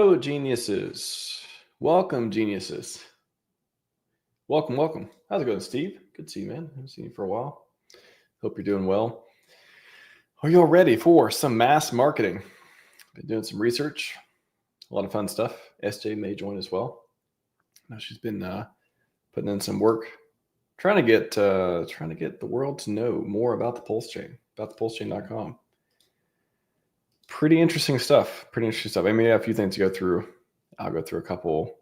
Hello, geniuses. Welcome, geniuses. Welcome, welcome. How's it going, Steve? Good to see you, man. I haven't seen you for a while. Hope you're doing well. Are you all ready for some mass marketing? Been doing some research, a lot of fun stuff. SJ may join as well. Now she's been putting in some work, trying to get the world to know more about the PulseChain, about the PulseChain.com. Pretty interesting stuff. I mean, a few things to go through. I'll go through a couple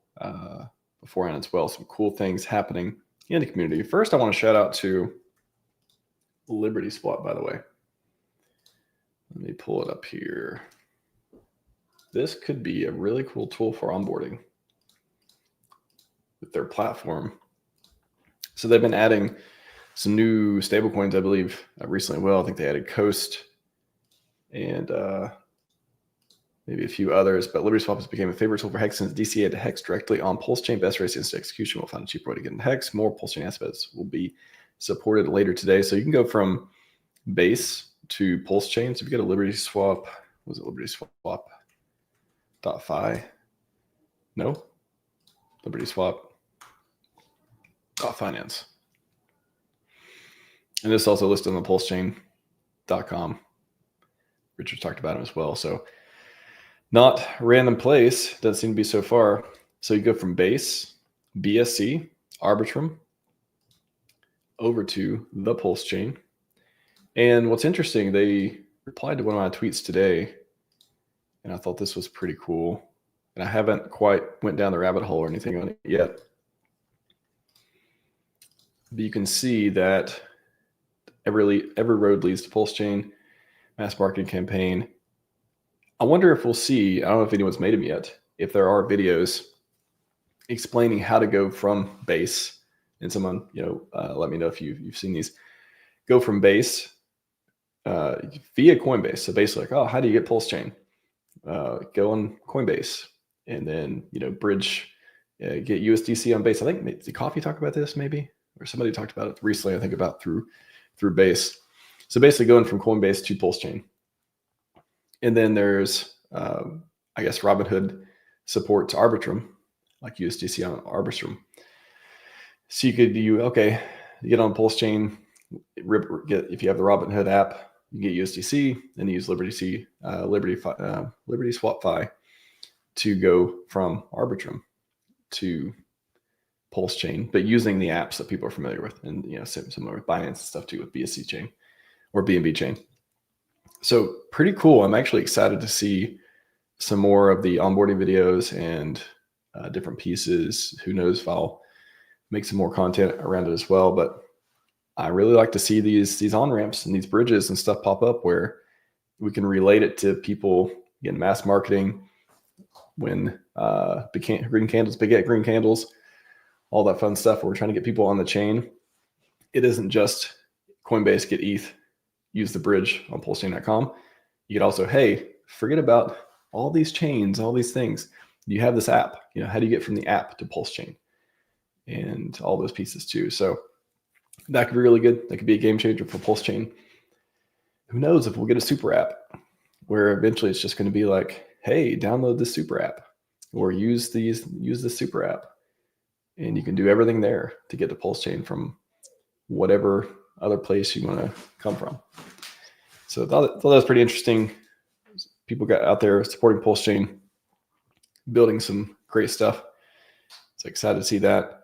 beforehand as well. Some cool things happening in the community. First, I want to shout out to Liberty Swap, by the way. Let me pull it up here. This could be a really cool tool for onboarding with their platform. So they've been adding some new stablecoins, I believe, recently. Well, I think they added Coast and maybe a few others, but Liberty Swap has become a favorite tool for Hex since DCA to Hex directly on PulseChain. Best race instant execution. We'll find a cheaper way to get in Hex. More PulseChain aspects will be supported later today. So you can go from base to PulseChain. So if you get a Liberty Swap, was it Liberty Swap.fi? No, Liberty Swap.finance. And this is also listed on the PulseChain.com. Richard talked about it as well. So not random place, doesn't seem to be so far. So you go from base, BSC, Arbitrum, over to the PulseChain. And what's interesting, they replied to one of my tweets today, and I thought this was pretty cool. And I haven't quite went down the rabbit hole or anything on it yet. But you can see that every road leads to PulseChain, mass marketing campaign. I wonder if we'll see, I don't know if anyone's made them yet, if there are videos explaining how to go from base, and someone, let me know if you've seen these, go from base via Coinbase. So basically like, how do you get PulseChain? Go on Coinbase and then, bridge, get USDC on base. I think, did Coffee talk about this maybe? Or somebody talked about it recently, I think about through base. So basically going from Coinbase to PulseChain. And then there's, I guess, Robinhood support to Arbitrum, like USDC on Arbitrum. So you could get on PulseChain, if you have the Robinhood app, you get USDC, and use Liberty SwapFi to go from Arbitrum to PulseChain, but using the apps that people are familiar with, and similar with Binance and stuff too, with BSC chain or BNB chain. So pretty cool. I'm actually excited to see some more of the onboarding videos and different pieces. Who knows if I'll make some more content around it as well. But I really like to see these on-ramps and these bridges and stuff pop up where we can relate it to people in mass marketing when green candles beget green candles, all that fun stuff where we're trying to get people on the chain. It isn't just Coinbase, get ETH, use the bridge on PulseChain.com. You could also, forget about all these chains, all these things. You have this app. How do you get from the app to PulseChain? And all those pieces too. So that could be really good. That could be a game changer for PulseChain. Who knows if we'll get a super app where eventually it's just going to be like, hey, download this super app or use the super app. And you can do everything there to get to PulseChain from whatever other place you want to come from. So I thought that was pretty interesting. People got out there supporting PulseChain, building some great stuff. So excited to see that.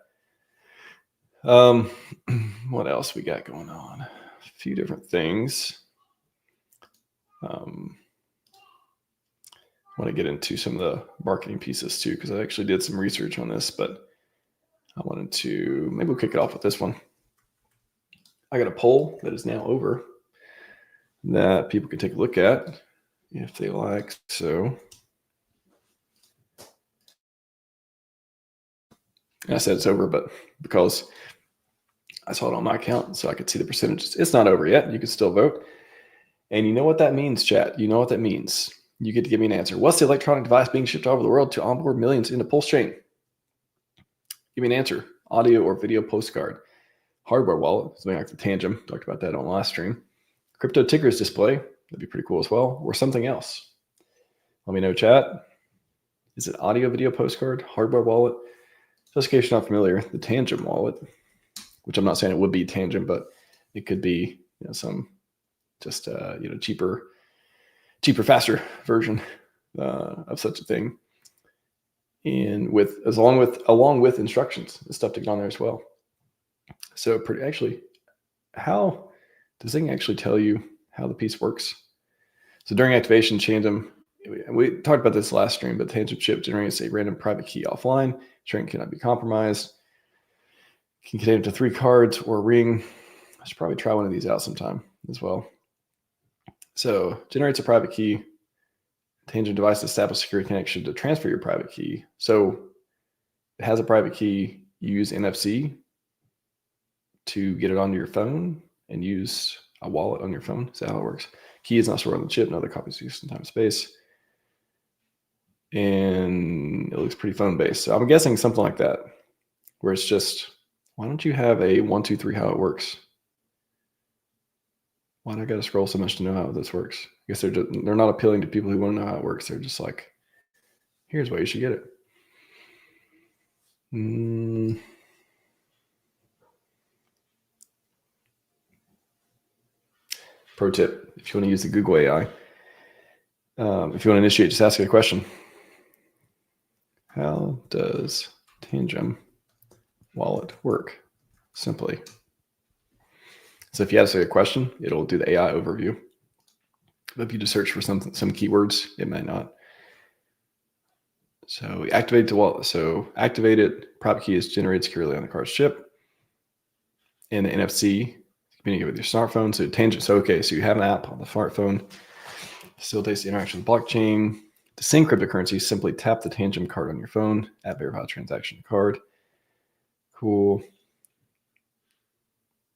What else we got going on? A few different things. I want to get into some of the marketing pieces too, because I actually did some research on this, but I wanted to, maybe we'll kick it off with this one. I got a poll that is now over that people can take a look at if they like. So I said it's over, but because I saw it on my account so I could see the percentages, it's not over yet. You can still vote. And you know what that means, chat. You know what that means. You get to give me an answer. What's the electronic device being shipped all over the world to onboard millions into PulseChain? Give me an answer. Audio or video postcard. Hardware wallet, something like the Tangem, talked about that on last stream. Crypto tickers display, that'd be pretty cool as well, or something else. Let me know, chat. is it audio video postcard, hardware wallet? Just in case you're not familiar, the Tangent wallet, which I'm not saying it would be Tangent, but it could be some just cheaper, faster version of such a thing, and along with instructions and stuff to get on there as well. So how does thing actually tell you how the piece works? So during activation, Tangent, we talked about this last stream, but Tangent chip generates a random private key offline. String cannot be compromised. Can contain up to 3 cards or a ring. I should probably try one of these out sometime as well. So generates a private key. Tangent device establishes secure connection to transfer your private key. So it has a private key. You use NFC to get it onto your phone and use a wallet on your phone. Is that how it works? Key is not stored on the chip. No other copies used in time and space. And it looks pretty phone based. So I'm guessing something like that, where it's just, why don't you have a 1, 2, 3 how it works? Why do I got to scroll so much to know how this works? I guess they're not appealing to people who want to know how it works. They're just like, here's why you should get it. Pro tip, if you want to use the Google AI, if you want to initiate, just ask it a question. How does Tangent wallet work? Simply. So if you ask it a question, it'll do the AI overview. But if you just search for some keywords, it might not. So we activate the wallet. So activate it. Private key is generated securely on the card's chip. And the NFC, communicate with your smartphone. So Tangent. So you have an app on the smartphone. Facilitates the interaction with the blockchain. To send cryptocurrency, simply tap the Tangent card on your phone. Add verified transaction card. Cool.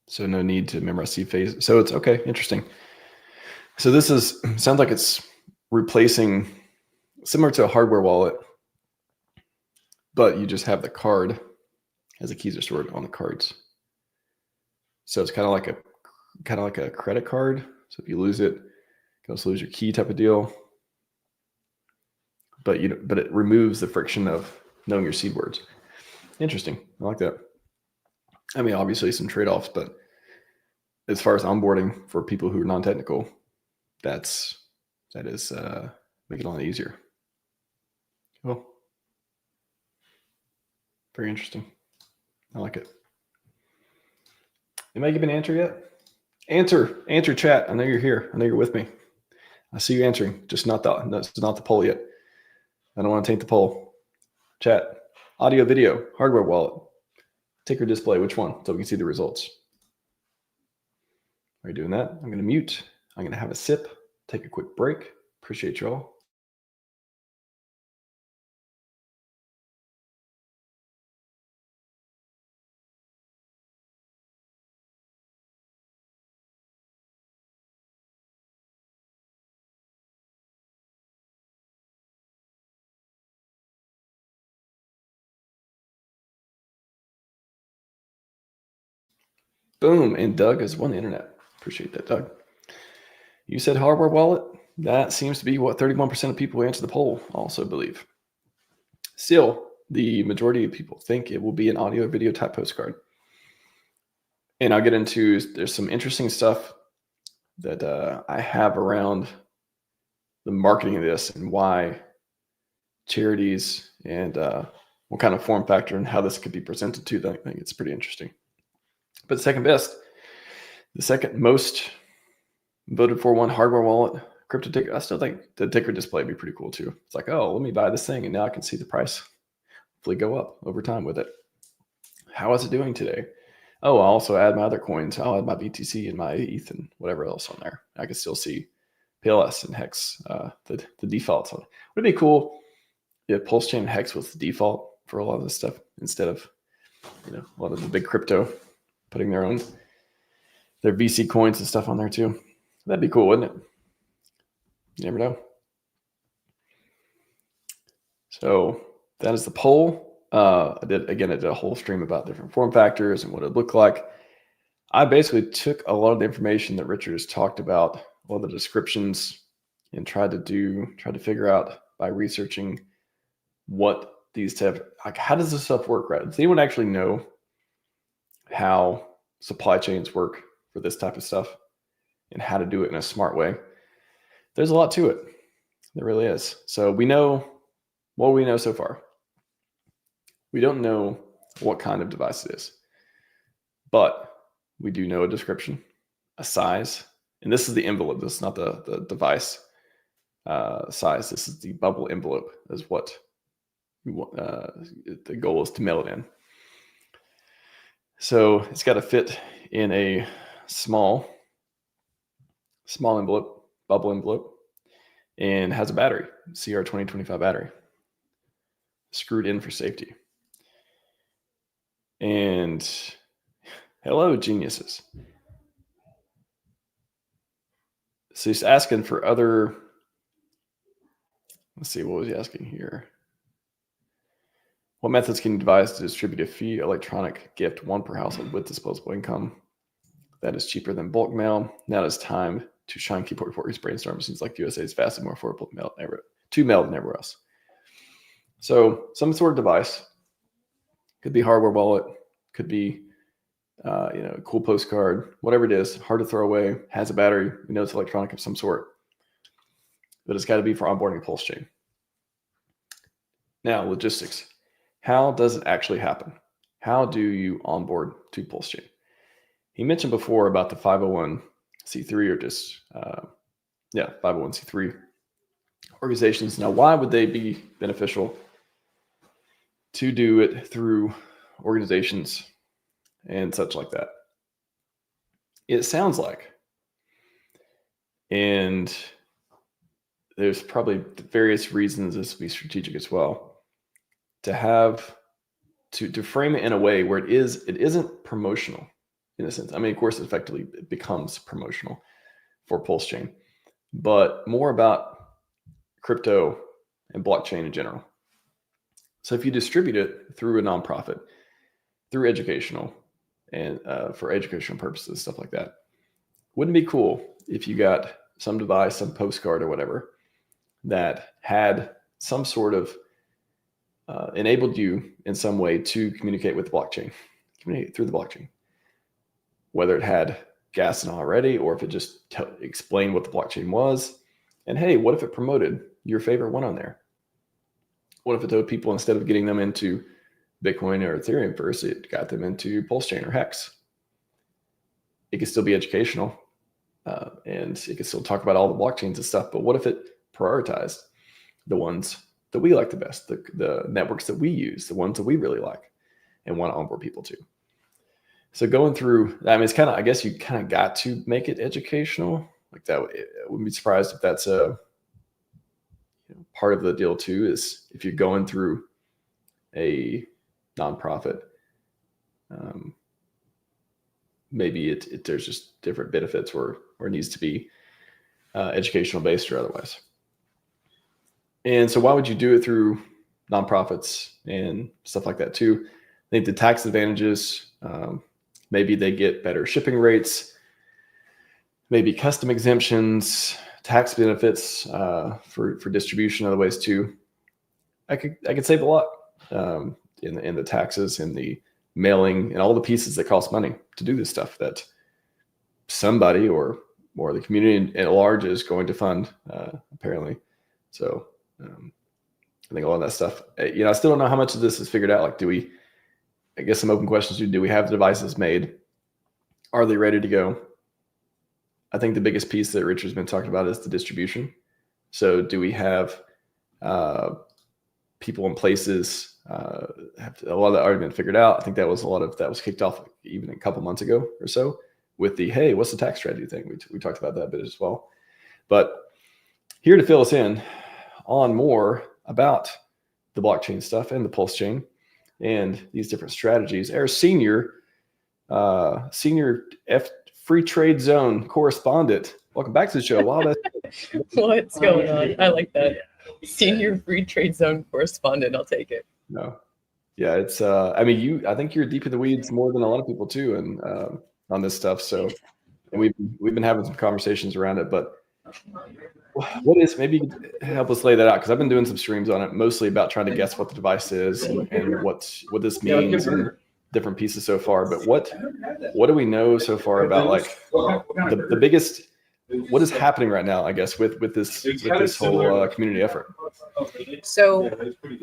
So no need to memorize seed phase. So it's okay, interesting. So this sounds like it's replacing, similar to a hardware wallet, but you just have the card as the keys are stored on the cards. So it's kind of like a credit card. So if you lose it, you also lose your key type of deal. But it removes the friction of knowing your seed words. Interesting. I like that. I mean, obviously some trade-offs, but as far as onboarding for people who are non-technical, that is make it a lot easier. Well, very interesting. I like it. Am I giving an answer yet? Answer chat. I know you're here. I know you're with me. I see you answering. Just not the poll yet. I don't want to taint the poll. Chat. Audio, video, hardware wallet, ticker display. Which one? So we can see the results. Are you doing that? I'm going to mute. I'm going to have a sip. Take a quick break. Appreciate y'all. Boom. And Doug has won the internet. Appreciate that, Doug. You said hardware wallet. That seems to be what 31% of people who answer the poll also believe. Still, the majority of people think it will be an audio video type postcard. And I'll get into, there's some interesting stuff that I have around the marketing of this and why charities and what kind of form factor and how this could be presented to them. I think it's pretty interesting. But the second most voted for one hardware wallet, crypto ticker. I still think the ticker display would be pretty cool too. It's like, oh, let me buy this thing and now I can see the price hopefully go up over time with it. How is it doing today? Oh, I'll also add my other coins. I'll add my BTC and my ETH and whatever else on there. I can still see PLS and Hex, the defaults on it. Would it be cool if PulseChain and Hex was the default for a lot of this stuff instead of a lot of the big crypto putting their VC coins and stuff on there too? That'd be cool, wouldn't it? You never know. So that is the poll. I did a whole stream about different form factors and what it looked like. I basically took a lot of the information that Richard has talked about, all the descriptions, and tried to figure out by researching what these like how does this stuff work, right? Does anyone actually know how supply chains work for this type of stuff and how to do it in a smart way? There's a lot to it. There really is. So we know what we know so far. We don't know what kind of device it is, but we do know a description, a size, and this is the envelope. This is not the device size. This is the bubble envelope is what the goal is to mail it in. So it's got to fit in a small envelope, bubble envelope, and has a battery, CR2025 battery, screwed in for safety. And hello, geniuses. So he's asking for other, let's see, what was he asking here? What methods can you devise to distribute a fee electronic gift, one per household with disposable income that is cheaper than bulk mail? Now it's time to shine keyboard warriors brainstorm. Seems like USA is vastly more affordable to mail than everywhere else. So some sort of device, could be hardware wallet, could be a cool postcard, whatever it is, hard to throw away, has a battery, we know it's electronic of some sort, but it's got to be for onboarding a PulseChain. Now, logistics. How does it actually happen? How do you onboard to PulseChain? He mentioned before about the 501c3 or just 501c3 organizations. Now, why would they be beneficial to do it through organizations and such like that? It sounds like, and there's probably various reasons this would be strategic as well, to have to frame it in a way where it isn't promotional in a sense. I mean, of course, effectively it becomes promotional for PulseChain, but more about crypto and blockchain in general. So if you distribute it through a nonprofit, through educational and for educational purposes, stuff like that, wouldn't it be cool if you got some device, some postcard or whatever that had some sort of enabled you in some way to communicate with the blockchain, communicate through the blockchain, whether it had gas in already or if it just explained what the blockchain was. And hey, what if it promoted your favorite one on there? What if it told people, instead of getting them into Bitcoin or Ethereum first, it got them into PulseChain or Hex? It could still be educational and it could still talk about all the blockchains and stuff, but what if it prioritized the ones that we like the best, the networks that we use, the ones that we really like and want to onboard people to? So going through, I mean, it's kind of, I guess you kind of got to make it educational like that. I wouldn't be surprised if that's a part of the deal too, is if you're going through a nonprofit, maybe there's just different benefits or needs to be educational based or otherwise. And so why would you do it through nonprofits and stuff like that too? I think the tax advantages, maybe they get better shipping rates, maybe custom exemptions, tax benefits for distribution, other ways too. I could save a lot in the taxes and the mailing and all the pieces that cost money to do this stuff that somebody or the community at large is going to fund, apparently. So I think all of that stuff, I still don't know how much of this is figured out. Like, I guess some open questions, do we have the devices made? Are they ready to go? I think the biggest piece that Richard's been talking about is the distribution. So do we have people in places, have a lot of that already been figured out? I think that was kicked off even a couple months ago or so with the, hey, what's the tax strategy thing? We talked about that a bit as well. But here to fill us in on more about the blockchain stuff and the PulseChain and these different strategies, our senior free trade zone correspondent. Welcome back to the show. Wow, what's going on? I like that. Senior free trade zone correspondent. I'll take it. No, yeah, it's. I mean, I think you're deep in the weeds more than a lot of people too, and on this stuff. So, and we've been having some conversations around it, but what is, maybe you could help us lay that out, because I've been doing some streams on it, mostly about trying to guess what the device is and what this means and different pieces so far. But what do we know so far about like the biggest, what is happening right now, I guess, with this whole community effort? So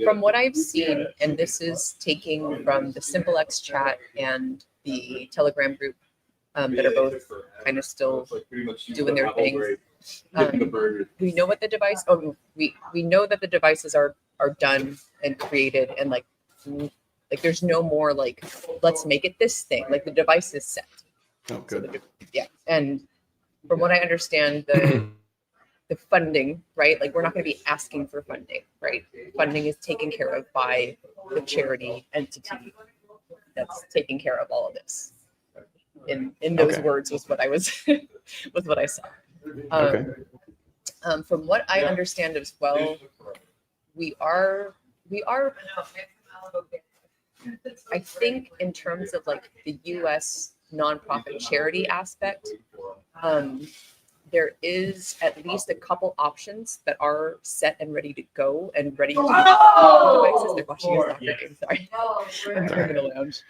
from what I've seen, and this is taking from the SimpleX chat and the Telegram group that are both kind of still doing their thing. We know what the device. Oh, we know that the devices are done and created, and like there's no more like let's make it this thing. Like the device is set. Oh, good. So yeah, and from what I understand, the funding, right? Like we're not going to be asking for funding, right? Funding is taken care of by the charity entity that's taking care of all of this. In those words was what I was was what I saw. From what I understand as well, we are I think in terms of like the US nonprofit charity aspect, there is at least a couple options that are set and ready to go and ready to devices. They're watching a soccer game. Sorry, I'm in the lounge.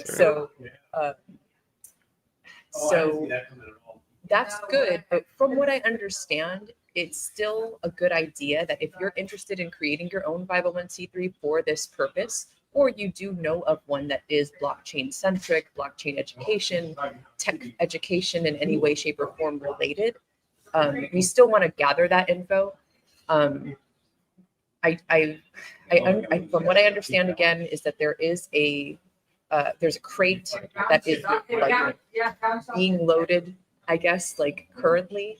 So that's good. But from what I understand, it's still a good idea that if you're interested in creating your own 501c3 for this purpose, or you do know of one that is blockchain centric, blockchain education, tech education in any way, shape, or form related, we still want to gather that info. From what I understand, again, is that there is there's a crate that is like being loaded, I guess, like currently.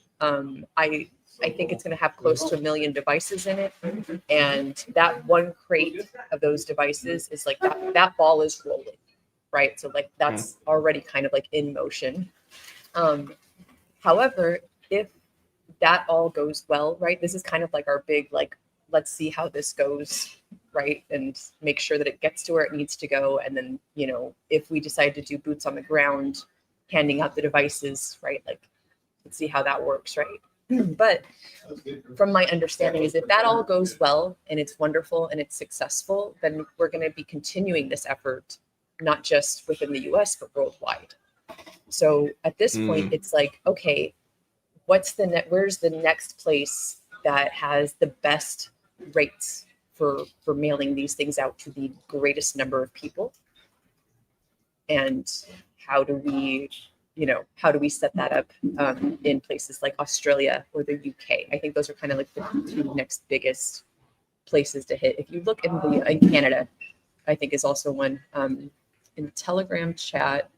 I think it's going to have close to 1 million devices in it. And that one crate of those devices is like that ball is rolling, right? So like that's already kind of like in motion. However, if that all goes well, right, this is kind of like our big, like, let's see how this goes, right? And make sure that it gets to where it needs to go. And then, you know, if we decide to do boots on the ground, handing out the devices, right? Like, let's see how that works, right? But from my understanding is if that all goes well and it's wonderful and it's successful, then we're going to be continuing this effort, not just within the US, but worldwide. So at this point, it's like, okay, where's the next place that has the best rates for mailing these things out to the greatest number of people? And how do we set that up in places like Australia or the UK? I think those are kind of like the two next biggest places to hit. If you look in Canada, I think is also one. In the Telegram chat,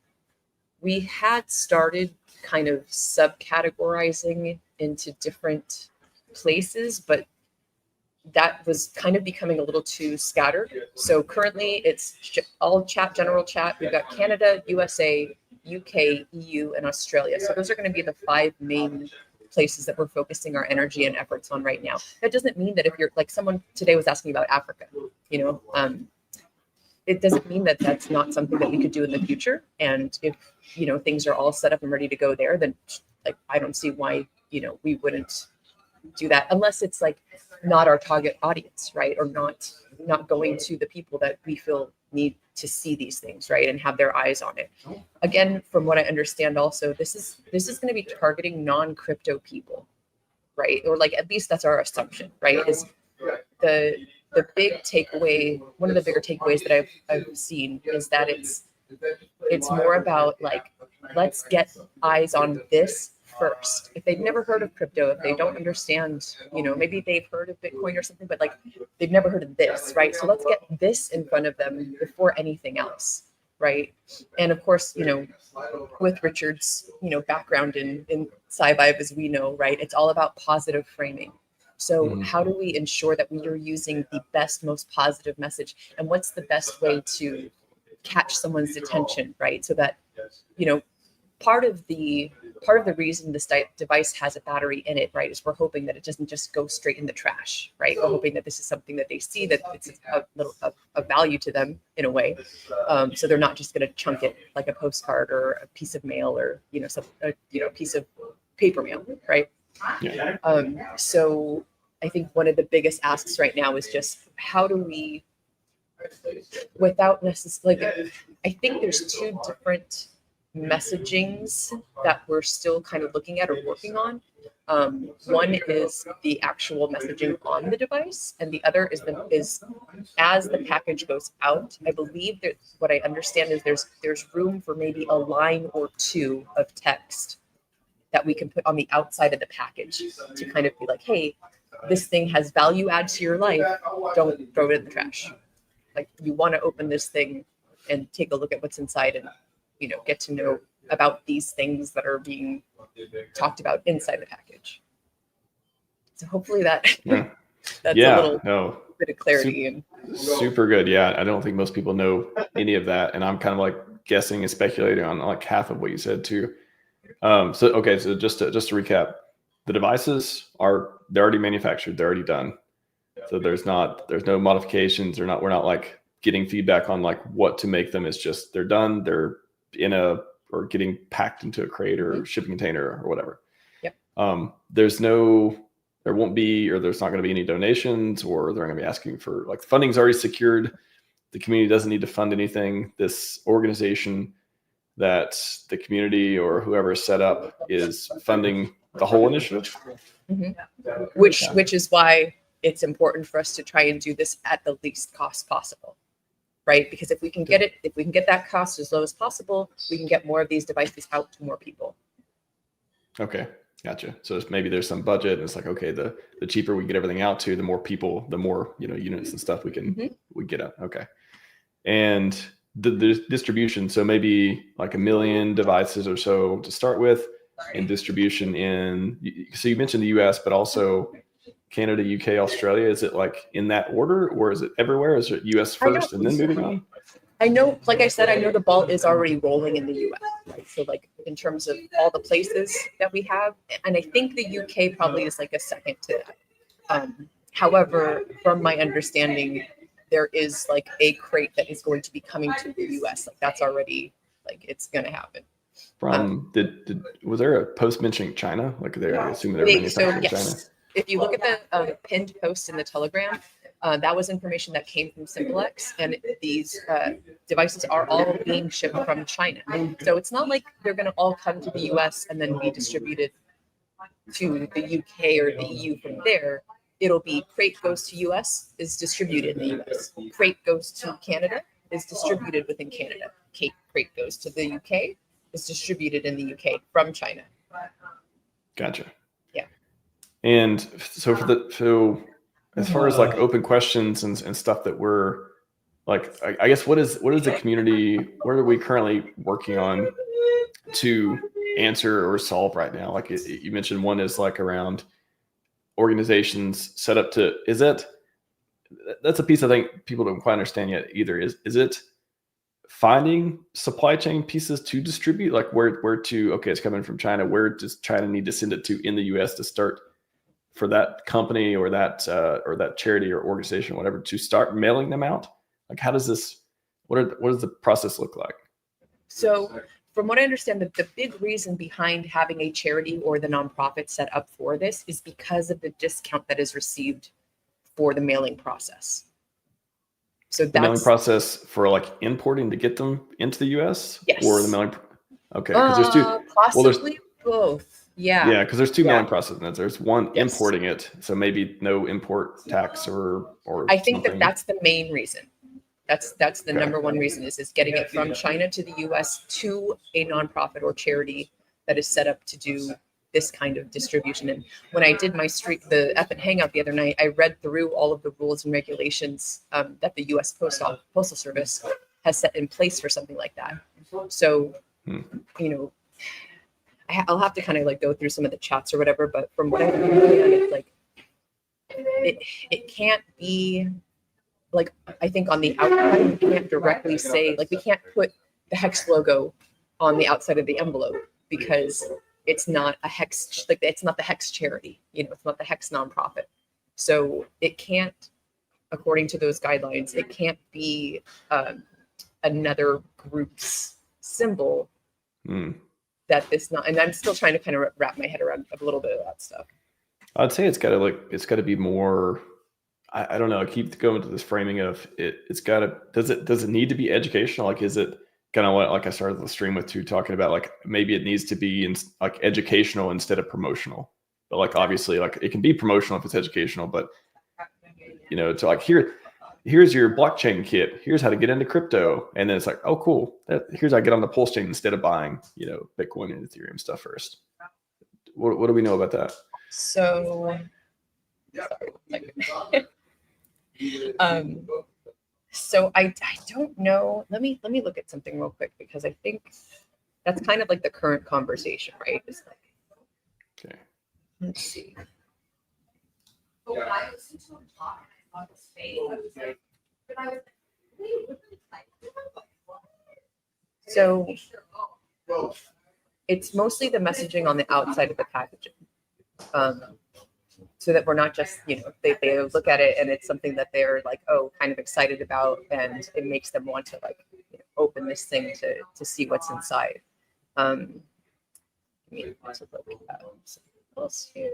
we had started kind of subcategorizing into different places, but that was kind of becoming a little too scattered. So currently it's all chat, general chat. We've got Canada, USA, UK, EU, and Australia. So those are going to be the 5 main places that we're focusing our energy and efforts on right now. That doesn't mean that if you're like someone today was asking about Africa, it doesn't mean that that's not something that we could do in the future. And if, things are all set up and ready to go there, then like, I don't see why, we wouldn't do that unless it's like not our target audience, right? Or not going to the people that we feel need to see these things, right? And have their eyes on it. Again, from what I understand also, this is going to be targeting non-crypto people, right? Or like, at least that's our assumption, right? Is the big takeaway, one of the bigger takeaways that I've seen is that it's more about like, let's get eyes on this first. If they've never heard of crypto, if they don't understand, maybe they've heard of Bitcoin or something, but like they've never heard of this, right? So let's get this in front of them before anything else, right? And of course, with Richard's, background in Scivive, as we know, right? It's all about positive framing. So how do we ensure that we are using the best, most positive message? And what's the best way to catch someone's attention, right? So that, part of the reason this device has a battery in it, right, is we're hoping that it doesn't just go straight in the trash, right? We're hoping that this is something that they see, that it's a value to them in a way. So they're not just going to chunk it like a postcard or a piece of mail or, a piece of paper mail, right? Yeah. So I think one of the biggest asks right now is just how do we, without necessarily, like, I think there's two different messagings that we're still kind of looking at or working on. One is the actual messaging on the device, and the other is as the package goes out. I believe that what I understand is there's room for maybe a line or two of text that we can put on the outside of the package to kind of be like, hey, this thing has value add to your life. Don't throw it in the trash. Like, you want to open this thing and take a look at what's inside and, get to know about these things that are being talked about inside the package. So hopefully that's a little bit of clarity. Super good. Yeah. I don't think most people know any of that. And I'm kind of like guessing and speculating on like half of what you said too. So just to recap, the devices they're already manufactured. They're already done. So there's no modifications. We're not like getting feedback on like what to make them. It's just, they're done. They're or getting packed into a crate or shipping container or whatever. Yep. There won't be, or there's not going to be any donations, or they're going to be asking for, like, funding's already secured. The community doesn't need to fund anything. This organization that the community or whoever is set up is funding the whole initiative. Mm-hmm. Which is why it's important for us to try and do this at the least cost possible, right? Because if we can get that cost as low as possible, we can get more of these devices out to more people. Okay. Gotcha. So maybe there's some budget, and it's like, okay, the cheaper we get everything out to, the more people, the more, units and stuff we get out. Okay. And the distribution. So maybe like 1 million devices or so to start with, and distribution so you mentioned the US, but also Canada, UK, Australia. Is it like in that order, or is it everywhere? Is it US first and then moving on? I know, like I said, I know the ball is already rolling in the US, right? So like in terms of all the places that we have, and I think the UK probably is like a second to that. However, from my understanding, there is like a crate that is going to be coming to the US. Like, that's already, like, it's going to happen. Was there a post mentioning China? Like, I assume they're manufacturing in China. If you look at the pinned post in the Telegram, that was information that came from SimpleX, and these devices are all being shipped from China. So it's not like they're going to all come to the US and then be distributed to the UK or the EU from there. It'll be crate goes to US, is distributed in the US. Crate goes to Canada, is distributed within Canada. Crate goes to the UK, is distributed in the UK from China. Gotcha. Yeah. And so as far as like open questions and stuff that we're like, I guess what is the community, what are we currently working on to answer or solve right now? Like you mentioned, one is like around organizations set up to, that's a piece I think people don't quite understand yet either. Is it finding supply chain pieces to distribute? Like where to, okay, it's coming from China, where does China need to send it to in the US to start for that company or that charity or organization, whatever, to start mailing them out? Like, how does this, what does the process look like? So from what I understand, the big reason behind having a charity or the nonprofit set up for this is because of the discount that is received for the mailing process. So that's the mailing process for like importing to get them into the US? Yes. Or the mailing, okay, because there's two. Possibly both. Yeah. Yeah, because there's two mailing processes. There's one importing it, so maybe no import tax or I think that's the main reason. That's the number one reason is getting it from China to the US to a nonprofit or charity that is set up to do this kind of distribution. And when I did my the F and Hangout the other night, I read through all of the rules and regulations that the US Postal Service has set in place for something like that. So, I'll have to kind of like go through some of the chats or whatever, but from what I understand, it's like it can't be like, I think on the outside, we can't directly say, like, we can't put the Hex logo on the outside of the envelope because it's not a Hex, like, it's not the Hex charity, it's not the Hex nonprofit. So it can't, according to those guidelines, it can't be another group's symbol that this not, and I'm still trying to kind of wrap my head around a little bit of that stuff. I'd say it's got to be more. I don't know. I keep going to this framing of it. It's got to. Does it need to be educational? Like, is it kind of what, like I started the stream with too, talking about, like maybe it needs to be like educational instead of promotional. But like obviously, like it can be promotional if it's educational. But to like here's your blockchain kit. Here's how to get into crypto, and then it's like, oh cool. Here's how I get on the PulseChain instead of buying Bitcoin and Ethereum stuff first. What do we know about that? So, so I don't know. Let me look at something real quick, because I think that's kind of like the current conversation, right? It's like, okay. Let's see. So it's mostly the messaging on the outside of the packaging. So that we're not just, they look at it and it's something that they're like, oh, kind of excited about, and it makes them want to like open this thing to see what's inside. Let me also look at something else here.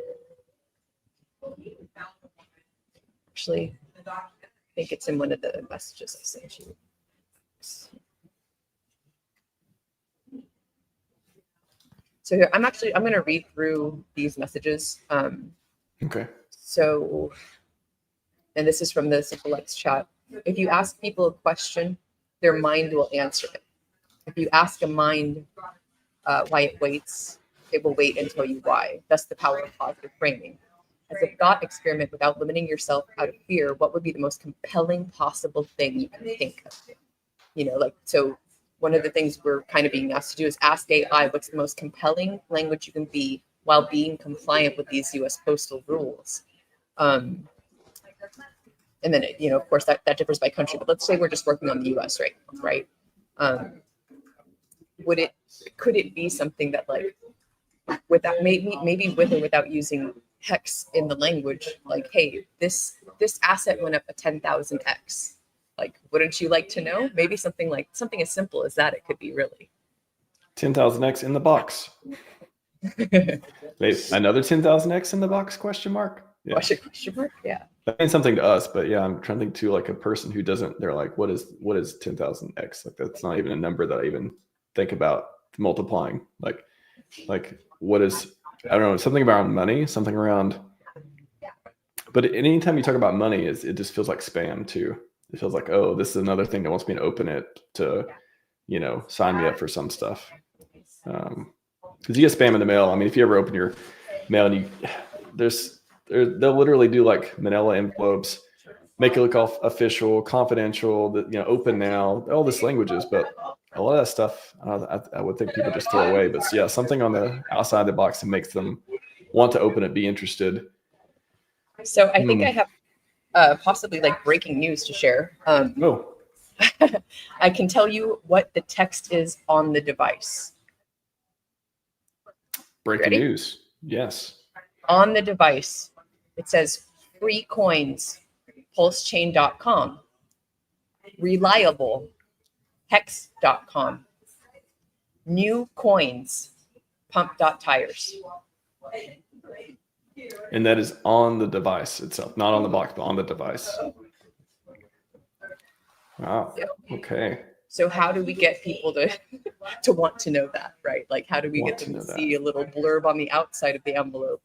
Actually, I think it's in one of the messages I sent you. So here, I'm going to read through these messages. Okay. So, and this is from the SimpleX chat. If you ask people a question, their mind will answer it. If you ask a mind why it waits, it will wait until you why. That's the power of positive framing. As a thought experiment without limiting yourself out of fear, what would be the most compelling possible thing you can think of? So one of the things we're kind of being asked to do is ask AI what's the most compelling language you can be while being compliant with these US postal rules. And then, of course, that differs by country. But let's say we're just working on the US right? Could it be something that, like, without maybe with or without using hex in the language, like, hey, this asset went up a 10,000x. Like, wouldn't you like to know? Maybe something as simple as that. It could be really 10,000x in the box. Wait, another 10,000x in the box? Question mark. Yeah. Question mark. Yeah. That means something to us, but yeah, I'm trying to think too, like a person who doesn't. They're like, what is 10,000x? Like that's not even a number that I even think about multiplying. Like what is? I don't know. Something around money. Something around. But anytime you talk about money, it just feels like spam too. It feels like, oh, this is another thing that wants me to open it to, sign me up for some stuff. Because you get spam in the mail. I mean, if you ever open your mail and they'll literally do like manila envelopes, make it look all official, confidential, open now, all this languages. But a lot of that stuff, I would think people just throw away. But yeah, something on the outside of the box that makes them want to open it, be interested. So I think I have possibly like breaking news to share. I can tell you what the text is on the device. Breaking news. Yes. On the device, it says free coins, PulseChain.com, reliable, hex.com, new coins, pump.tires. And that is on the device itself, not on the box, but on the device. Wow. Yep. Okay. So how do we get people to want to know that, right? Like, how do we get them to see a little blurb on the outside of the envelope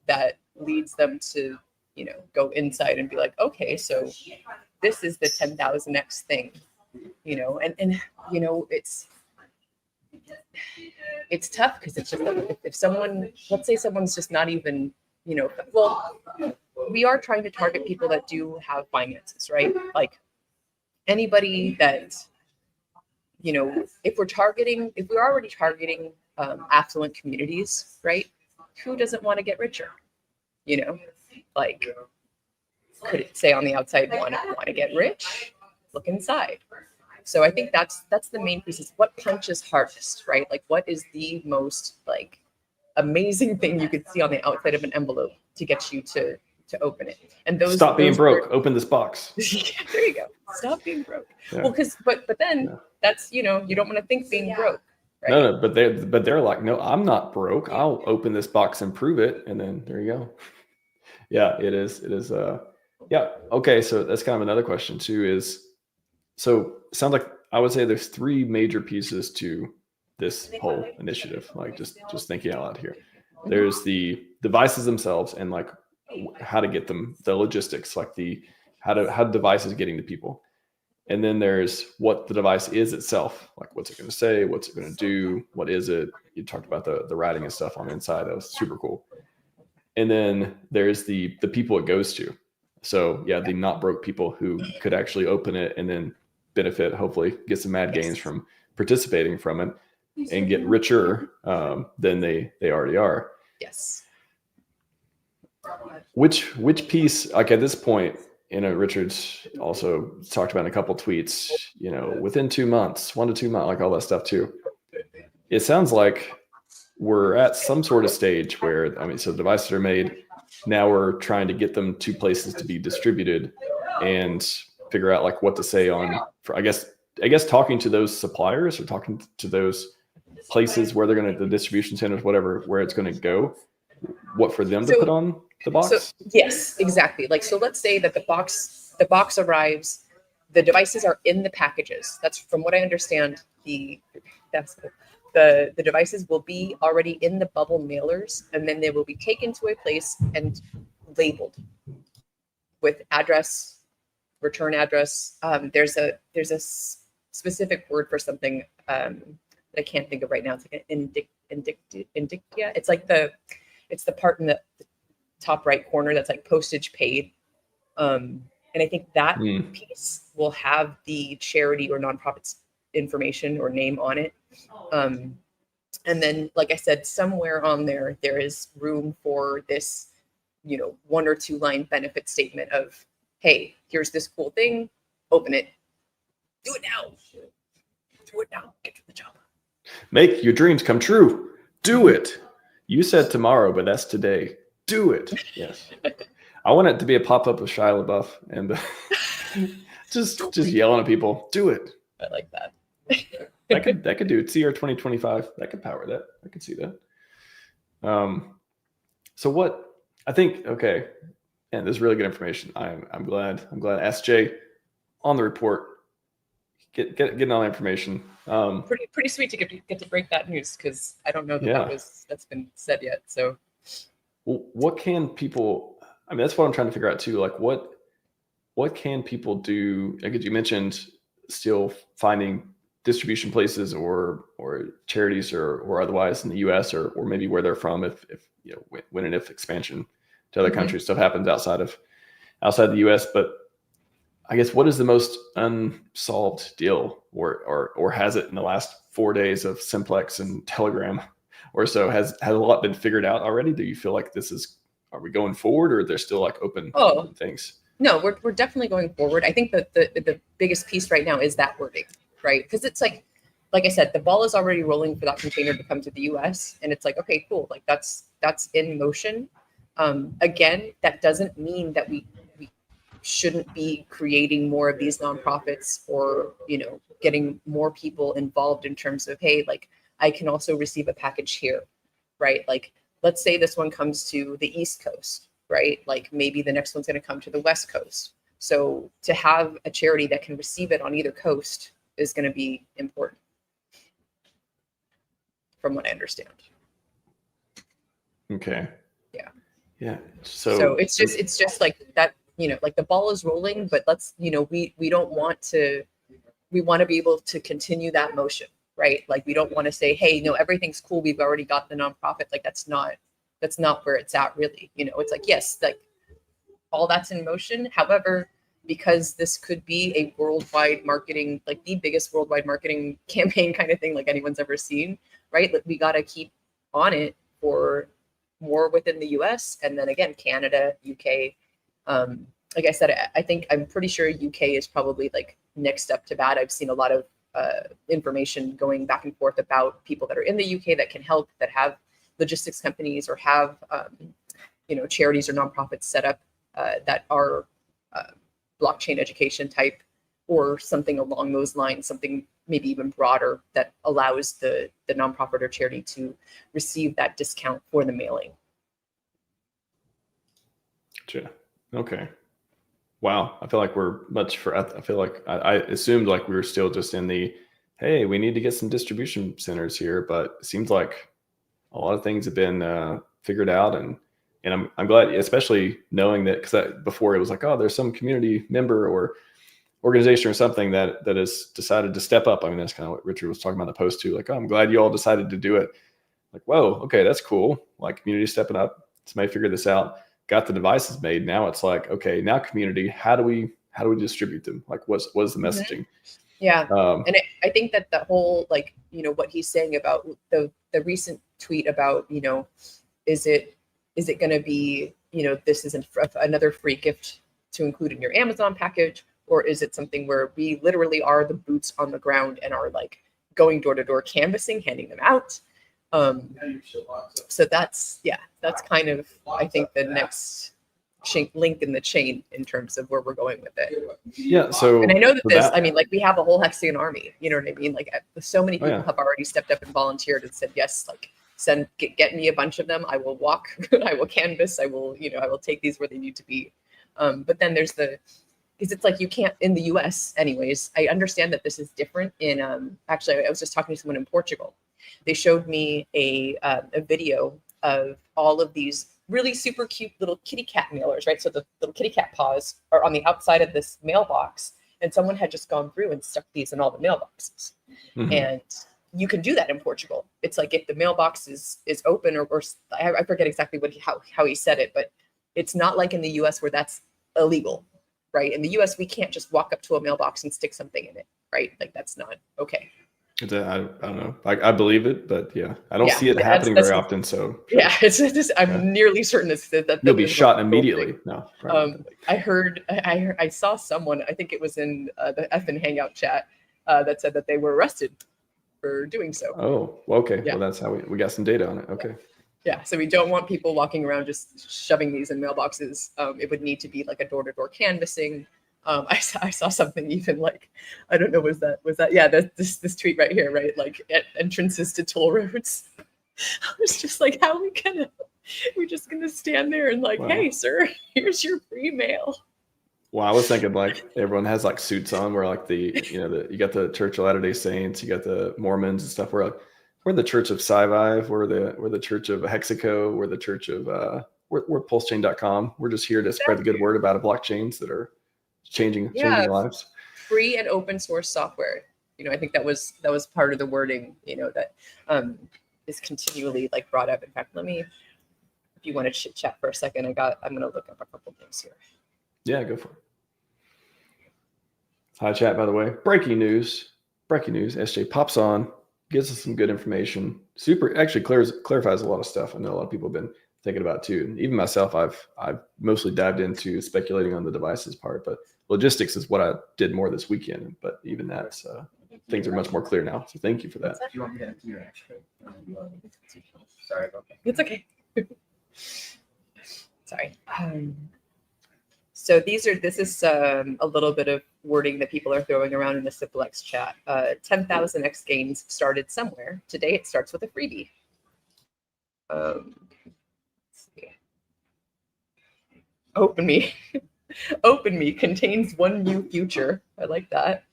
that leads them to, go inside and be like, okay, so this is the 10,000x thing, and it's tough because it's just if someone, let's say someone's just not even, well, we are trying to target people that do have finances, right? Like anybody that, if we're already targeting affluent communities, right? Who doesn't want to get richer? Like, could it say on the outside, want to get rich? Look inside. So I think that's the main piece, is what punches hardest, right? Like, what is the most like amazing thing you could see on the outside of an envelope to get you to open it? And stop being broke. Open this box. Yeah, there you go. Stop being broke. Yeah. Well, but then that's, you don't want to think being broke, right? No, but they're like, no, I'm not broke. I'll open this box and prove it, and then there you go. Yeah, it is. Yeah. Okay, so that's kind of another question too. So it sounds like I would say there's three major pieces to this whole initiative. Like just thinking out loud here. There's the devices themselves and like how to get them, the logistics, like how the device is getting to people. And then there's what the device is itself, like what's it going to say, what's it going to do, what is it? You talked about the writing and stuff on the inside. That was super cool. And then there's the people it goes to. So yeah, the not broke people who could actually open it and then benefit, hopefully get some mad gains from participating from it and get richer than they already are. Yes. Which piece, like at this point, Richard's also talked about in a couple tweets, within 2 months, 1 to 2 months, like all that stuff too. It sounds like we're at some sort of stage where, so the devices are made. Now we're trying to get them to places to be distributed and figure out like what to say I guess talking to those suppliers or talking to those places where they're the distribution centers, whatever, where it's going to go, what for them to put on the box. So yes, exactly. Like, so let's say that the box arrives, the devices are in the packages. That's from what I understand. The devices will be already in the bubble mailers, and then they will be taken to a place and labeled with address, return address. There's a specific word for something that I can't think of right now. It's like an indictia. It's the part in the top right corner that's like postage paid. And I think that piece will have the charity or nonprofit's information or name on it. And then, like I said, somewhere on there is room for this, 1 or 2 line benefit statement of, hey, here's this cool thing, open it, do it now, get to the job. Make your dreams come true. Do it. You said tomorrow, but that's today. Do it. Yes. I want it to be a pop-up of Shia LaBeouf and just yelling at people. Do it. I like that. that could do it. CR 2025. That could power that. I could see that. So what I think, okay, and this is really good information. I'm glad SJ on the report. Getting all the information. Pretty sweet to get to break that news, because I don't know that's been said yet. So what can people, that's what I'm trying to figure out too. Like what can people do? Like you mentioned, still finding distribution places or charities or otherwise in the US or maybe where they're from, if when and if expansion to other countries stuff happens outside the US. But I guess what is the most unsolved deal or has it in the last 4 days of Simplex and Telegram or so? Has a lot been figured out already? Do you feel like are we going forward, or there's still like open things? No, we're definitely going forward. I think that the biggest piece right now is that wording, right? Because it's like I said, the ball is already rolling for that container to come to the US, and it's like, okay, cool. Like that's in motion. Again, that doesn't mean that we shouldn't be creating more of these nonprofits or, getting more people involved in terms of, hey, like I can also receive a package here, right? Like, let's say this one comes to the East Coast, right? Like maybe the next one's going to come to the West Coast. So to have a charity that can receive it on either coast is going to be important, from what I understand. Okay. Yeah. So it's just like that, like the ball is rolling, but let's, we don't want to, we want to be able to continue that motion, right? Like we don't want to say, hey, no, everything's cool, we've already got the nonprofit. Like that's not where it's at really. It's like, yes, like all that's in motion. However, because this could be a worldwide marketing, like the biggest worldwide marketing campaign kind of thing like anyone's ever seen, right? Like we got to keep on it for more within the US, and then again, Canada, UK. Like I said, I'm pretty sure UK is probably like next up to bat. I've seen a lot of information going back and forth about people that are in the UK that can help, that have logistics companies or have, charities or nonprofits set up that are blockchain education type or something along those lines, something maybe even broader, that allows the nonprofit or charity to receive that discount for the mailing. Gotcha. Okay. Wow. I feel like we're much for, I feel like I assumed like we were still just in the, hey, we need to get some distribution centers here, but it seems like a lot of things have been figured out, and I'm glad, especially knowing that, because before it was like, oh, there's some community member or organization or something that has decided to step up. I mean, that's kind of what Richard was talking about in the post too. Like, oh, I'm glad you all decided to do it. Like, whoa, okay, that's cool. Like, community stepping up. Somebody figured this out, got the devices made. Now it's like, okay, now community, how do we distribute them? Like, what's the messaging? Yeah. And I think that the whole, like, you know, what he's saying about the recent tweet about, you know, is it going to be, you know, this is another free gift to include in your Amazon package, or is it something where we literally are the boots on the ground and are like going door to door canvassing, handing them out? So that's kind of, I think, the next link in the chain in terms of where we're going with it. Yeah. So, and I know that I mean, like, we have a whole Hexagon army, you know what I mean? Like, so many people have already stepped up and volunteered and said, yes, like, get me a bunch of them. I will walk, I will canvas, I will take these where they need to be. But then there's because it's like, you can't, in the US anyways, I understand that this is different in, actually, I was just talking to someone in Portugal. They showed me a video of all of these really super cute little kitty cat mailers, right? So the little kitty cat paws are on the outside of this mailbox, and someone had just gone through and stuck these in all the mailboxes. Mm-hmm. And you can do that in Portugal. It's like, if the mailbox is open, or I forget exactly how he said it, but it's not like in the US where that's illegal, right? In the US, we can't just walk up to a mailbox and stick something in it, right? Like, that's not okay. I don't know. I believe it, but yeah, I don't see it happening very often. So sure. Yeah, I'm nearly certain that you'll be shot immediately. No, right. I saw someone, I think it was in the effing Hangout chat, that said that they were arrested for doing so. Oh, okay. Yeah. Well, that's how we got some data on it. Okay. Yeah. So we don't want people walking around just shoving these in mailboxes. It would need to be like a door-to-door canvassing. I saw something even like, I don't know, was that yeah, this tweet right here, right? Like, at entrances to toll roads. I was just like, how are we're just gonna stand there and like, wow. Hey sir, here's your free mail. Well, I was thinking like everyone has like suits on, where like you got the Church of Latter-day Saints, you got the Mormons and stuff. We're the Church of Scivive, we're the Church of Hexaco, we're the Church of we're PulseChain.com. We're just here to spread the good word about blockchains that are changing lives. Free and open source software. You know, I think that was part of the wording, you know, that is continually like brought up. In fact, if you want to chit chat for a second, I'm going to look up a couple things here. Yeah, go for it. Hi chat, by the way. Breaking news. SJ pops on, gives us some good information. Actually clarifies a lot of stuff. I know a lot of people have been thinking about too. Even myself, I've mostly dived into speculating on the devices part, but logistics is what I did more this weekend. But even that, things are much more clear now. So thank you for that. Do you want me to empty your extra? Sorry about that. It's okay. Sorry. So this is a little bit of wording that people are throwing around in the SimpleX chat. 10,000 X gains started somewhere. Today it starts with a freebie. Open Me contains one new future. I like that.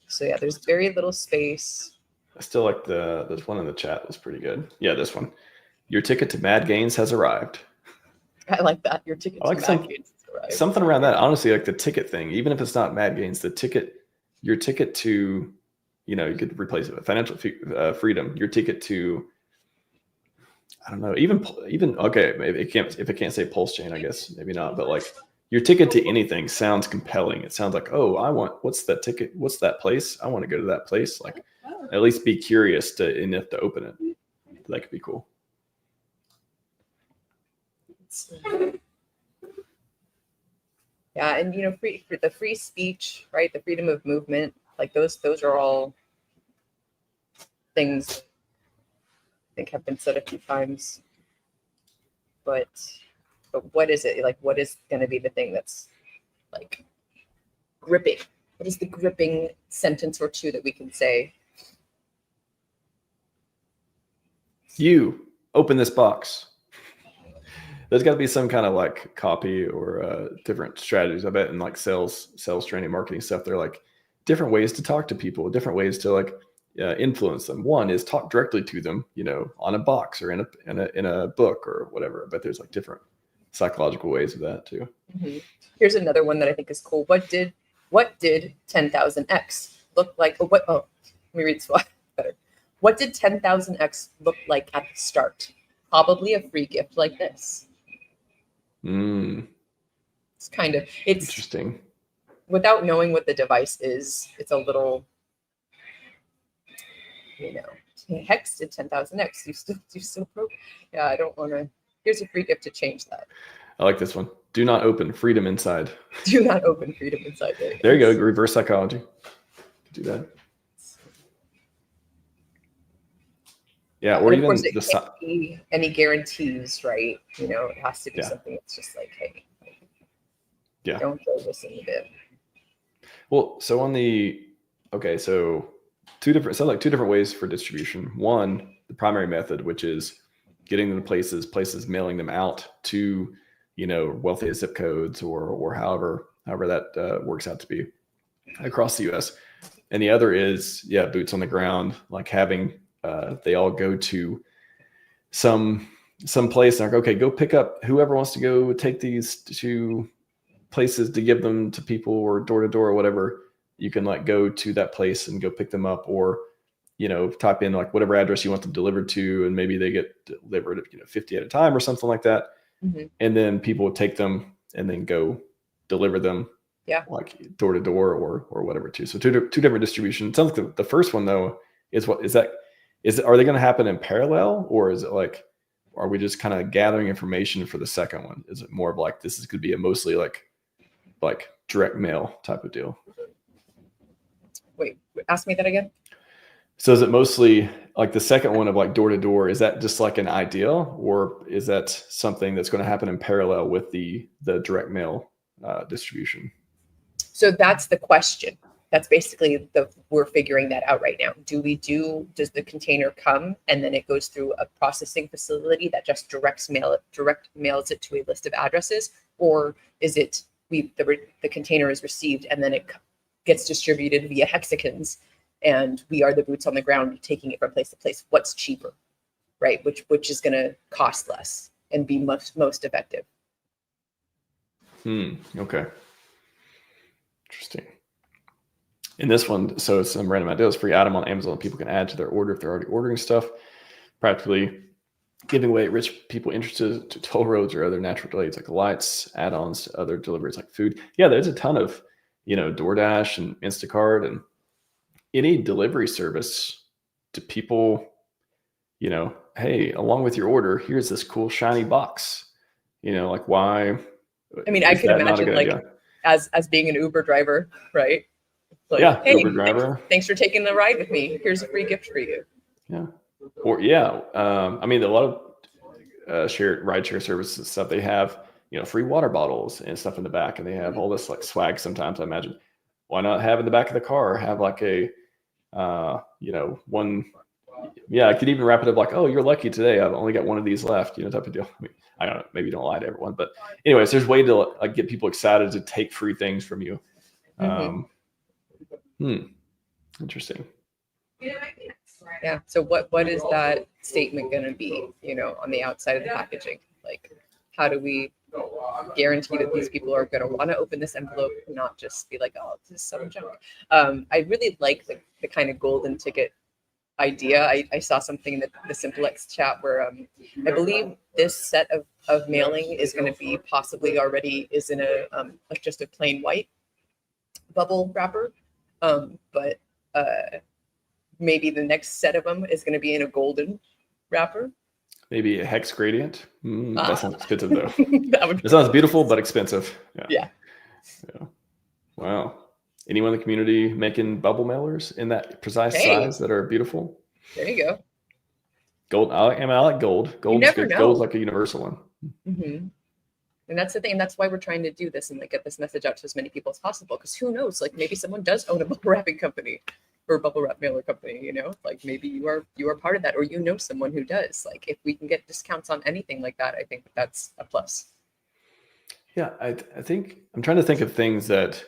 So yeah, there's very little space. I still like this one in the chat was pretty good. Yeah, this one. Your ticket to Mad Gains has arrived. I like that. Your ticket to Mad Gains has arrived. Something around that. Honestly, like the ticket thing, even if it's not Mad Gains, your ticket to, you know, you could replace it with financial freedom. Your ticket to, I don't know, even okay, maybe if it can't say PulseChain, I guess maybe not, but like your ticket to anything sounds compelling. It sounds like, oh, what's that ticket? What's that place? I want to go to that place. Like, at least be curious enough to open it. That could be cool. Yeah, and you know, the free speech, right? The freedom of movement, like those are all things I think have been said a few times. But but what is it? Like, what is going to be the thing that's like gripping? What is the gripping sentence or two that we can say? You open this box. There's got to be some kind of like copy or different strategies. I bet in like sales training, marketing stuff, they're like different ways to talk to people, different ways to like influence them. One is talk directly to them, you know, on a box or in a book or whatever. But there's like different psychological ways of that too. Mm-hmm. Here's another one that I think is cool. What did 10,000x look like? Oh, let me read this one better. What did 10,000x look like at the start? Probably a free gift like this. It's interesting. Without knowing what the device is, it's a little, you know, hex did 10,000x. You still broke. Yeah, I don't want to. Here's a free gift to change that. I like this one. Do not open, freedom inside. Do not open, freedom inside. There you go. Reverse psychology. Do that. Yeah, or even it can't be any guarantees, right? You know, it has to be something that's just like, hey, don't throw this in the bin. Well, so on the so two different ways for distribution. One, the primary method, which is getting them to places mailing them out to, you know, wealthy zip codes or however that works out to be across the US. And the other is boots on the ground, like having they all go to some place and like, okay, go pick up whoever wants to go take these to places to give them to people or door to door or whatever. You can like go to that place and go pick them up, or, you know, type in like whatever address you want them delivered to, and maybe they get delivered, you know, 50 at a time or something like that. Mm-hmm. And then people would take them and then go deliver them, like door to door or whatever too. So two different distributions. It sounds like the first one though are they going to happen in parallel, or is it like, are we just kind of gathering information for the second one? Is it more of like could be a mostly like direct mail type of deal? Wait, ask me that again. So is it mostly like the second one of like door to door? Is that just like an ideal, or is that something that's going to happen in parallel with the direct mail distribution? So that's the question. That's basically we're figuring that out right now. Does the container come and then it goes through a processing facility that just direct mails it to a list of addresses, or is it the container is received and then it gets distributed via hexagons, and we are the boots on the ground taking it from place to place? What's cheaper, right? Which is going to cost less and be most effective? Okay. Interesting. In this one, so it's some random ideas, free item on Amazon. People can add to their order if they're already ordering stuff. Practically giving away rich people interested to toll roads or other natural delays like lights, add-ons to other deliveries like food. Yeah, there's a ton of, you know, DoorDash and Instacart and any delivery service to people, you know, hey, along with your order, here's this cool shiny box. You know, like why? I mean, I could imagine like as being an Uber driver, right? Like, hey, Uber driver. Thanks for taking the ride with me. Here's a free gift for you. Yeah. Or I mean, a lot of rideshare services and stuff, they have, you know, free water bottles and stuff in the back, and they have all this like swag sometimes. I imagine, why not have in the back of the car, have like a, you know, one, I could even wrap it up like, oh, you're lucky today, I've only got one of these left, you know, type of deal. I mean, I don't know, maybe don't lie to everyone, but anyways, there's a way to like get people excited to take free things from you. Interesting. Yeah. So what is that statement going to be, you know, on the outside of the packaging? Like, how do we guarantee that these people are going to want to open this envelope and not just be like, oh, this is some junk? I really like the kind of golden ticket idea. I saw something in the SimpleX chat where I believe this set of mailing is going to be possibly already is in a just a plain white bubble wrapper, but maybe the next set of them is going to be in a golden wrapper. Maybe a hex gradient. That sounds expensive though. It sounds beautiful, but expensive. Yeah. Wow. Anyone in the community making bubble mailers in that precise size that are beautiful? There you go. Gold. I like gold. Gold's good. Gold's like a universal one. And that's the thing. And that's why we're trying to do this and like get this message out to as many people as possible. Because who knows, like maybe someone does own a bubble wrapping company or a bubble wrap mailer company, you know, like maybe you are part of that, or you know someone who does. Like if we can get discounts on anything like that, I think that's a plus. Yeah, I think I'm trying to think of things that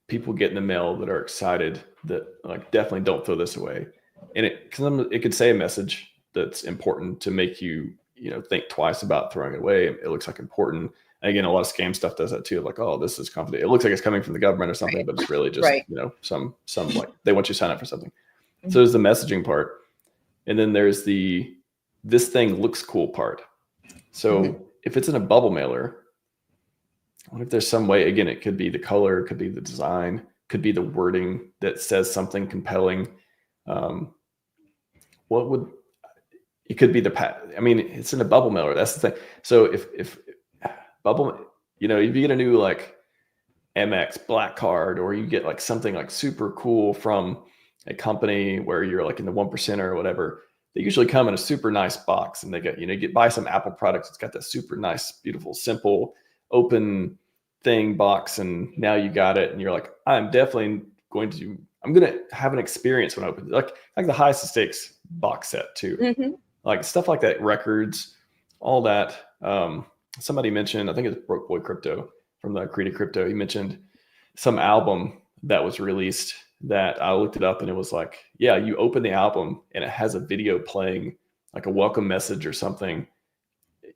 people get in the mail that are excited that like definitely don't throw this away. And it could say a message that's important to make you, you know, think twice about throwing it away. It looks like important. And again, a lot of scam stuff does that too. Like, oh, this is confidential. It looks like it's coming from the government or something, but it's really just, you know, some like they want you to sign up for something. So there's the messaging part. And then there's this thing looks cool part. So if it's in a bubble mailer, what if there's some way, again, it could be the color, it could be the design, could be the wording that says something compelling. It could be I mean, it's in a bubble mailer. That's the thing. So if bubble, you know, if you get a new like MX black card, or you get like something like super cool from a company where you're like in the 1% or whatever, they usually come in a super nice box, and they get, you know, you buy some Apple products. It's got that super nice, beautiful, simple, open thing box. And now you got it. And you're like, I'm going to have an experience when I open it. Like the highest stakes box set too. Like stuff like that, records, all that. Somebody mentioned, I think it's Broke Boy Crypto from the Creative Crypto. He mentioned some album that was released that I looked it up, and it was like, yeah, you open the album and it has a video playing, like a welcome message or something,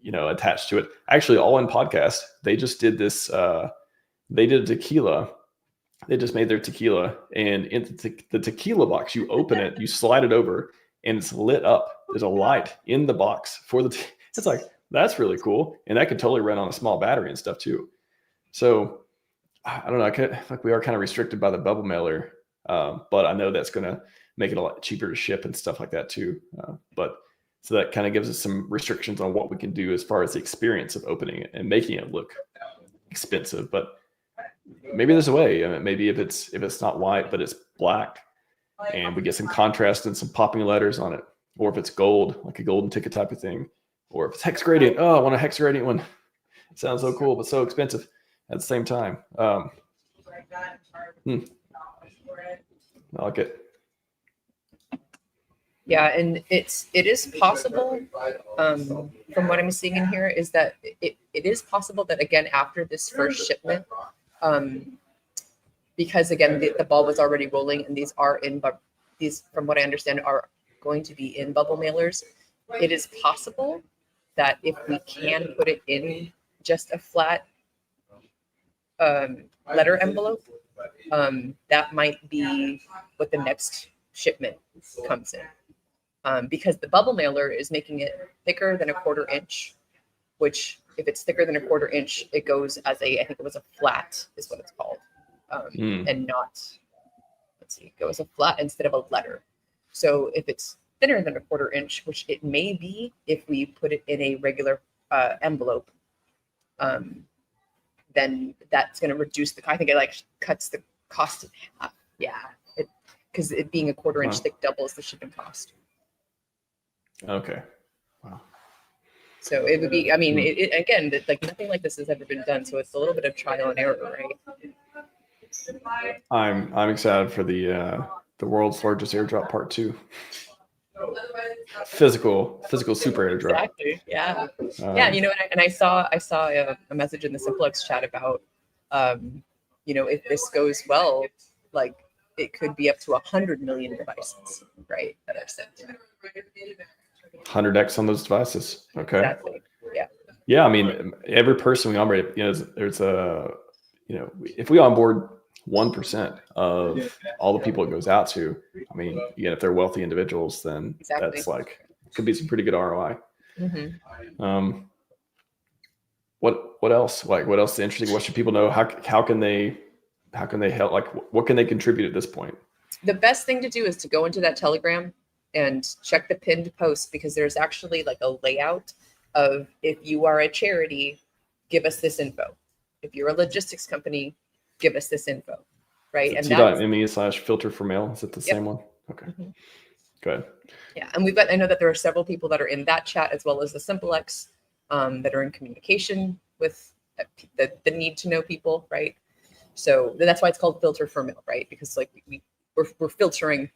you know, attached to it. Actually, all in podcast. They just did this. They did a tequila. They just made their tequila, and in the tequila box, you open it, you slide it over, and it's lit up. There's a light in the box for it's like, that's really cool. And that could totally run on a small battery and stuff too. So I don't know. I feel like we are kind of restricted by the bubble mailer, but I know that's going to make it a lot cheaper to ship and stuff like that too. But so that kind of gives us some restrictions on what we can do as far as the experience of opening it and making it look expensive. But maybe there's a way. I mean, maybe if it's not white but it's black, and we get some contrast and some popping letters on it, or if it's gold, like a golden ticket type of thing, or if it's hex gradient. Oh, I want a hex gradient one. It sounds so cool, but so expensive at the same time. I like it. Yeah, and it is possible, from what I'm seeing in here, is that it is possible that, again, after this first shipment, because again the ball was already rolling, and these from what I understand are going to be in bubble mailers, it is possible that if we can put it in just a flat letter envelope, that might be what the next shipment comes in, because the bubble mailer is making it thicker than a 1/4 inch, which if it's thicker than a 1/4 inch, it goes as I think it was a flat is what it's called, and not, go as a flat instead of a letter. So if it's thinner than a 1/4 inch, which it may be if we put it in a regular envelope, then that's going to reduce I think it like cuts the cost in half. Yeah, because it being a 1/4 inch thick doubles the shipping cost. Okay. Wow. So it would be, I mean, again, like nothing like this has ever been done. So it's a little bit of trial and error, right? I'm excited for the world's largest airdrop part 2. Physical super airdrop. Exactly. Yeah. Yeah. You know, and I saw a message in the SimpleX chat about, you know, if this goes well, like it could be up to 100 million devices, right? That are sent. 100x on those devices. Okay. Exactly. Yeah. Yeah. I mean, every person we onboard, you know, there's a, you know, if we onboard 1% of all the people it goes out to, I mean, again, if they're wealthy individuals, then that's like, could be some pretty good ROI. What else? Like, what else is interesting? What should people know? How can they help? Like, what can they contribute at this point? The best thing to do is to go into that Telegram and check the pinned post, because there's actually like a layout of, if you are a charity, give us this info. If you're a logistics company, give us this info, right? And t.me/filter for mail. Is it the same one? Okay. Go ahead. Yeah, and I know that there are several people that are in that chat as well as the SimpleX. that are in communication with the need to know people, right? So that's why it's called filter for mill, right? Because like we're filtering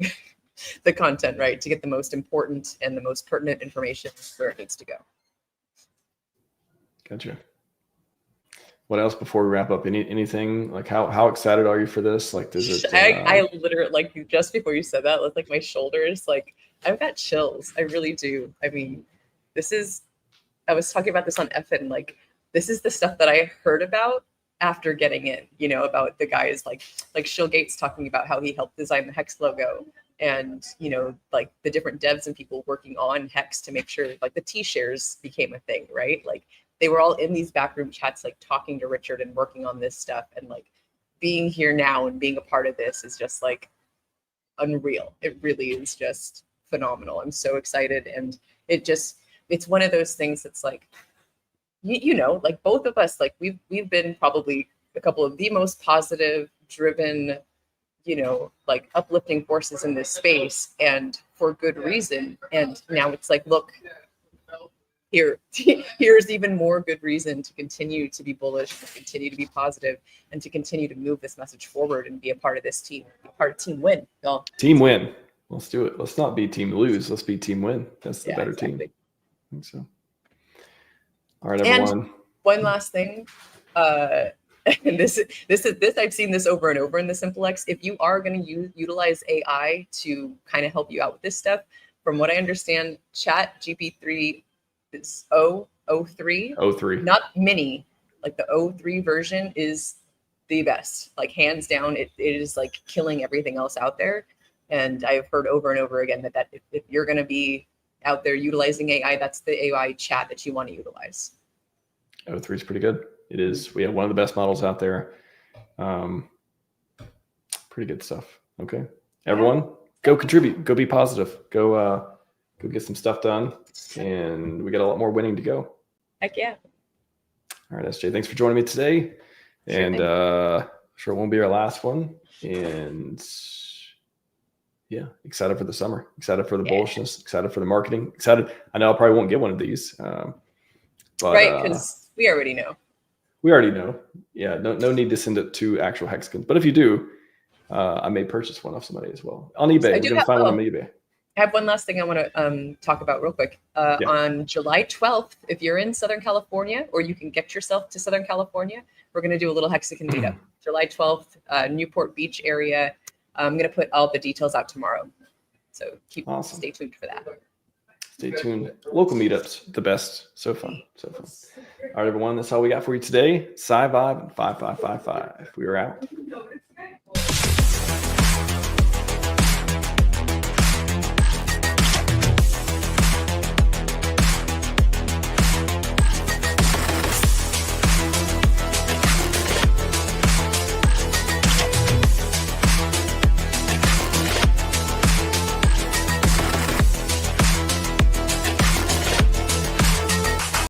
the content, right, to get the most important and the most pertinent information where it needs to go. Gotcha. What else before we wrap up? Anything like how excited are you for this? Like, does it? I literally, like, just before you said that, like my shoulders, like I've got chills. I really do. I mean, I was talking about this on FN, like this is the stuff that I heard about after getting in, you know, about the guys like Shill Gates talking about how he helped design the Hex logo, and, you know, like the different devs and people working on Hex to make sure like the T-shares became a thing, right? Like they were all in these backroom chats, like talking to Richard and working on this stuff, and like being here now and being a part of this is just like unreal. It really is just phenomenal. I'm so excited. And it's one of those things that's like, you know, like both of us, like we've been probably a couple of the most positive, driven, you know, like uplifting forces in this space, and for good reason. And now it's like, look, here's even more good reason to continue to be bullish, to continue to be positive, and to continue to move this message forward and be a part of this team, be part of Team Win, y'all. Team Win. Let's do it. Let's not be Team Lose. Let's be Team Win. That's the better team. I think so. All right, everyone. And one last thing. And this I've seen this over and over in the SimpleX. If you are going to utilize AI to kind of help you out with this stuff, from what I understand, Chat GP3 is 03. 03. Not mini. Like the 03 version is the best. Like hands down, it is like killing everything else out there. And I've heard over and over again that if you're going to be out there utilizing AI, that's the AI chat that you want to utilize. 03 is pretty good. It is. We have one of the best models out there. Pretty good stuff. Okay. Everyone, go contribute. Go be positive. Go get some stuff done. And we got a lot more winning to go. Heck yeah. All right, SJ, thanks for joining me today. And sure it won't be our last one. And yeah, excited for the summer. Excited for the bullishness. Excited for the marketing. Excited. I know I probably won't get one of these. But, right, because we already know. We already know. Yeah, no need to send it to actual hexagons. But if you do, I may purchase one off somebody as well. On eBay. We're going to find one on eBay. I have one last thing I want to talk about real quick. On July 12th, if you're in Southern California, or you can get yourself to Southern California, we're going to do a little hexagon meetup. July 12th, Newport Beach area. I'm going to put all the details out tomorrow. So stay tuned for that. Stay tuned. Local meetups, the best. So fun. So fun. All right, everyone. That's all we got for you today. Scivive and 5555. We are out.